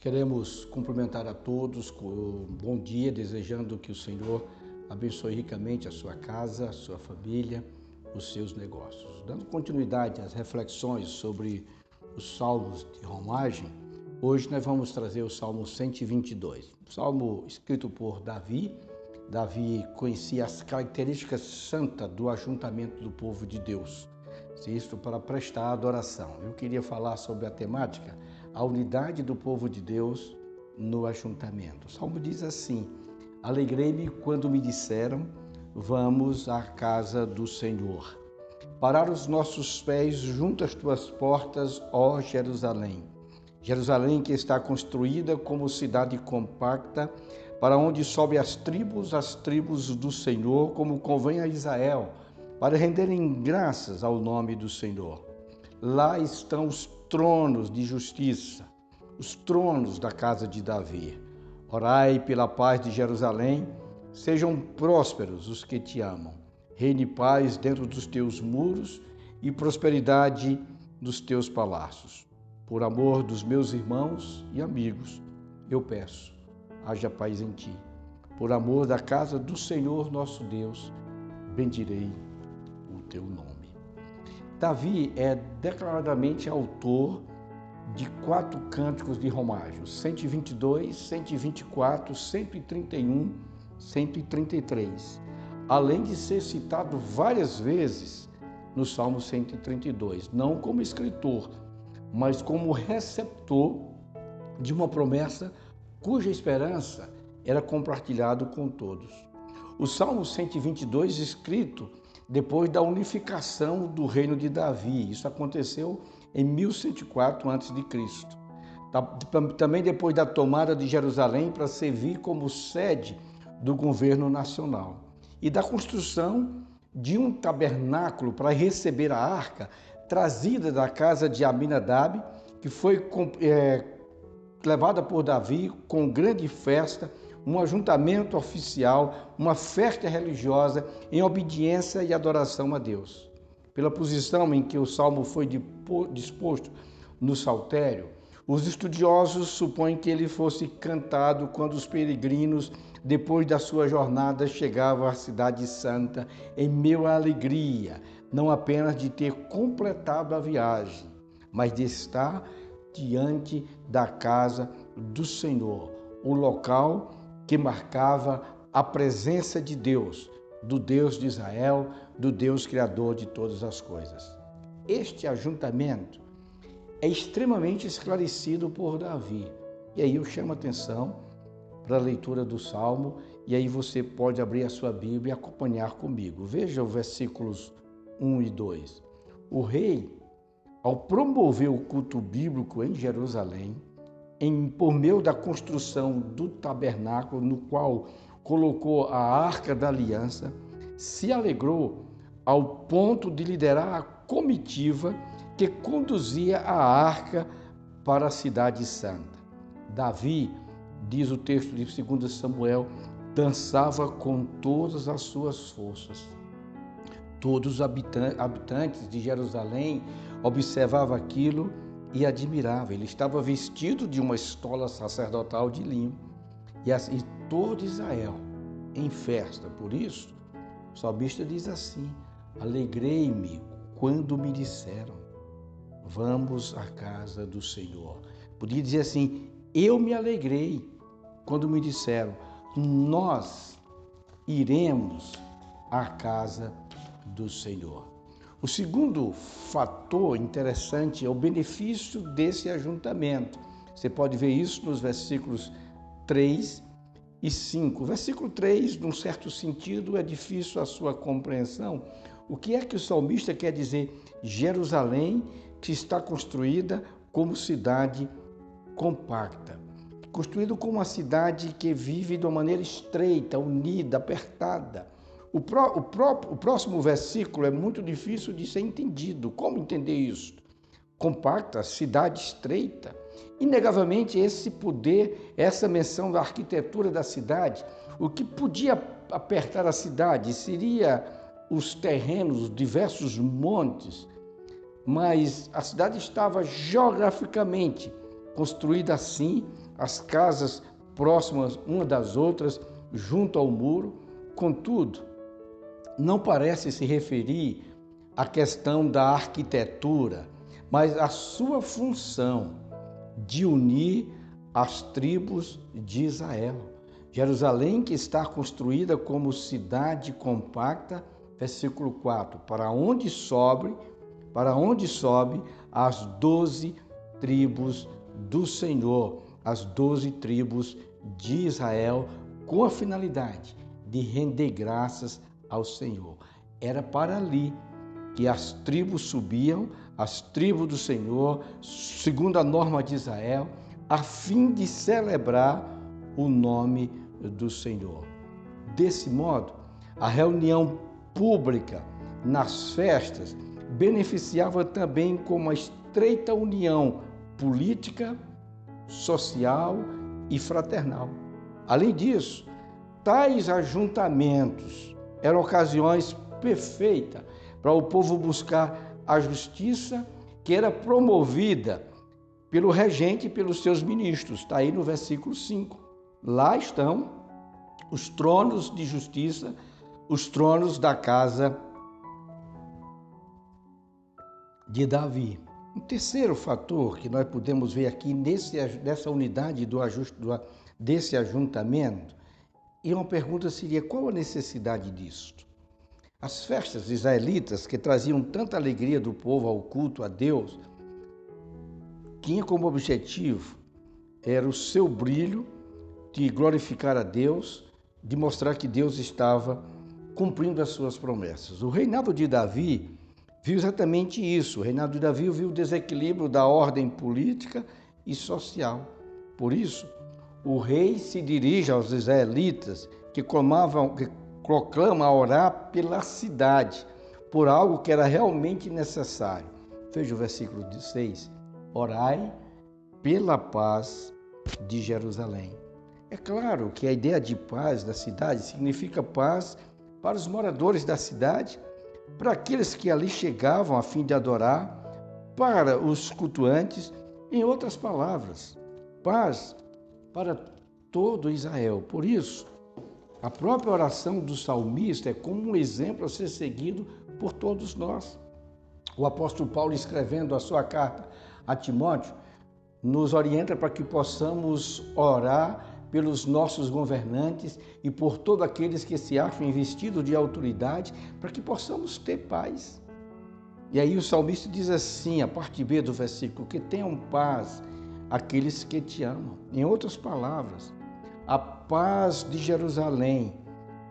Queremos cumprimentar a todos com um bom dia, desejando que o Senhor abençoe ricamente a sua casa, a sua família, os seus negócios. Dando continuidade às reflexões sobre os salmos de romagem, hoje nós vamos trazer o Salmo 122. Salmo escrito por Davi. Davi conhecia as características santas do ajuntamento do povo de Deus, isto para prestar adoração. Eu queria falar sobre a temática, a unidade do povo de Deus no ajuntamento. O Salmo diz assim: alegrei-me quando me disseram, vamos à casa do Senhor. Parar os nossos pés junto às tuas portas, ó Jerusalém. Jerusalém que está construída como cidade compacta, para onde sobe as tribos do Senhor, como convém a Israel, para renderem graças ao nome do Senhor. Lá estão os tronos de justiça, os tronos da casa de Davi. Orai pela paz de Jerusalém, sejam prósperos os que te amam. Reine paz dentro dos teus muros e prosperidade dos teus palácios. Por amor dos meus irmãos e amigos, eu peço, haja paz em ti. Por amor da casa do Senhor nosso Deus, bendirei o teu nome. Davi é declaradamente autor de 4 cânticos de romagem, 122, 124, 131, 133, além de ser citado várias vezes no Salmo 132, não como escritor, mas como receptor de uma promessa cuja esperança era compartilhado com todos. O Salmo 122, escrito depois da unificação do reino de Davi, isso aconteceu em 1104 a.C., também depois da tomada de Jerusalém para servir como sede do governo nacional, e da construção de um tabernáculo para receber a arca trazida da casa de Aminadab, que foi levada por Davi com grande festa, um ajuntamento oficial, uma festa religiosa em obediência e adoração a Deus. Pela posição em que o salmo foi disposto no saltério, os estudiosos supõem que ele fosse cantado quando os peregrinos, depois da sua jornada, chegavam à cidade santa em meio à alegria, não apenas de ter completado a viagem, mas de estar diante da casa do Senhor, o local que marcava a presença de Deus, do Deus de Israel, do Deus criador de todas as coisas. Este ajuntamento é extremamente esclarecido por Davi. E aí eu chamo a atenção para a leitura do Salmo, e aí você pode abrir a sua Bíblia e acompanhar comigo. Veja os versículos 1 e 2. O rei, ao promover o culto bíblico em Jerusalém, por meio da construção do tabernáculo, no qual colocou a Arca da Aliança, se alegrou ao ponto de liderar a comitiva que conduzia a arca para a cidade santa. Davi, diz o texto de 2 Samuel, dançava com todas as suas forças. Todos os habitantes de Jerusalém observavam aquilo e admirava. Ele estava vestido de uma estola sacerdotal de linho, e todo Israel em festa. Por isso, o salmista diz assim: alegrei-me quando me disseram, vamos à casa do Senhor. Podia dizer assim: eu me alegrei quando me disseram, nós iremos à casa do Senhor. O segundo fator interessante é o benefício desse ajuntamento. Você pode ver isso nos versículos 3 e 5. O versículo 3, num certo sentido, é difícil a sua compreensão. O que é que o salmista quer dizer? Jerusalém, que está construída como cidade compacta. Construída como uma cidade que vive de uma maneira estreita, unida, apertada. O próximo versículo é muito difícil de ser entendido. Como entender isso? Compacta, cidade estreita. Inegavelmente, esse poder, essa menção da arquitetura da cidade, o que podia apertar a cidade seria os terrenos, os diversos montes, mas a cidade estava geograficamente construída assim, as casas próximas uma das outras, junto ao muro. Contudo, não parece se referir à questão da arquitetura, mas à sua função de unir as tribos de Israel. Jerusalém, que está construída como cidade compacta, versículo 4, para onde sobe as 12 tribos do Senhor, as 12 tribos de Israel, com a finalidade de render graças ao Senhor. Era para ali que as tribos subiam, as tribos do Senhor, segundo a norma de Israel, a fim de celebrar o nome do Senhor. Desse modo, a reunião pública nas festas beneficiava também com uma estreita união política, social e fraternal. Além disso, tais ajuntamentos eram ocasiões perfeitas para o povo buscar a justiça que era promovida pelo regente e pelos seus ministros. Está aí no versículo 5. Lá estão os tronos de justiça, os tronos da casa de Davi. Um terceiro fator que nós podemos ver aqui nessa unidade desse ajuntamento, e uma pergunta seria: qual a necessidade disso? As festas israelitas, que traziam tanta alegria do povo ao culto a Deus, tinha como objetivo era o seu brilho de glorificar a Deus, de mostrar que Deus estava cumprindo as suas promessas. O reinado de Davi viu exatamente isso. O reinado de Davi viu o desequilíbrio da ordem política e social. Por isso, o rei se dirige aos israelitas que proclamam orar pela cidade, por algo que era realmente necessário. Veja o versículo 6. Orai pela paz de Jerusalém. É claro que a ideia de paz da cidade significa paz para os moradores da cidade, para aqueles que ali chegavam a fim de adorar, para os cultuantes, em outras palavras, paz para todo Israel. Por isso, a própria oração do salmista é como um exemplo a ser seguido por todos nós. O apóstolo Paulo, escrevendo a sua carta a Timóteo, nos orienta para que possamos orar pelos nossos governantes e por todos aqueles que se acham investidos de autoridade, para que possamos ter paz. E aí o salmista diz assim, a parte B do versículo, que tenham paz aqueles que te amam. Em outras palavras, a paz de Jerusalém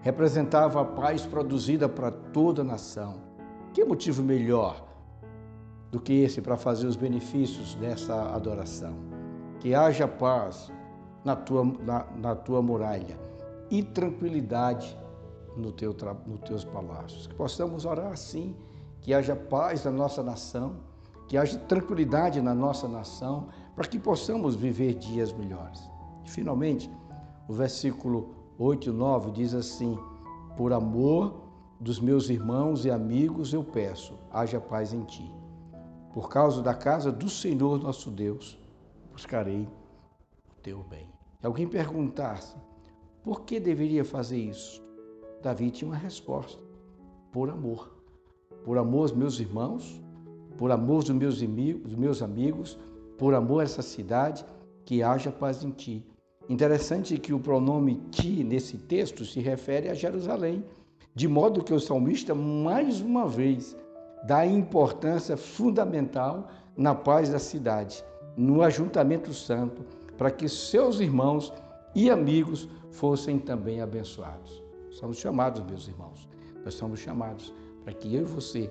representava a paz produzida para toda a nação. Que motivo melhor do que esse para fazer os benefícios dessa adoração? Que haja paz na tua muralha e tranquilidade nos teus palácios. Que possamos orar assim, que haja paz na nossa nação, que haja tranquilidade na nossa nação, para que possamos viver dias melhores. E, finalmente, o versículo 8 e 9 diz assim: por amor dos meus irmãos e amigos eu peço, haja paz em ti. Por causa da casa do Senhor nosso Deus, buscarei o teu bem. Se alguém perguntasse por que deveria fazer isso, Davi tinha uma resposta: por amor. Por amor aos meus irmãos, por amor dos meus amigos, por amor a essa cidade, que haja paz em ti. Interessante que o pronome ti nesse texto se refere a Jerusalém, de modo que o salmista, mais uma vez, dá importância fundamental na paz da cidade, no ajuntamento santo, para que seus irmãos e amigos fossem também abençoados. Somos chamados, meus irmãos, nós somos chamados para que eu e você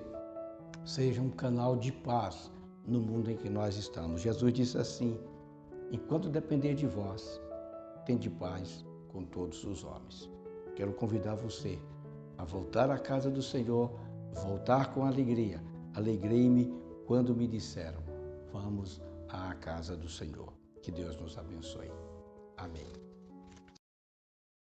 sejam um canal de paz no mundo em que nós estamos. Jesus disse assim: enquanto depender de vós, tende paz com todos os homens. Quero convidar você a voltar à casa do Senhor, voltar com alegria. Alegrei-me quando me disseram: vamos à casa do Senhor. Que Deus nos abençoe. Amém.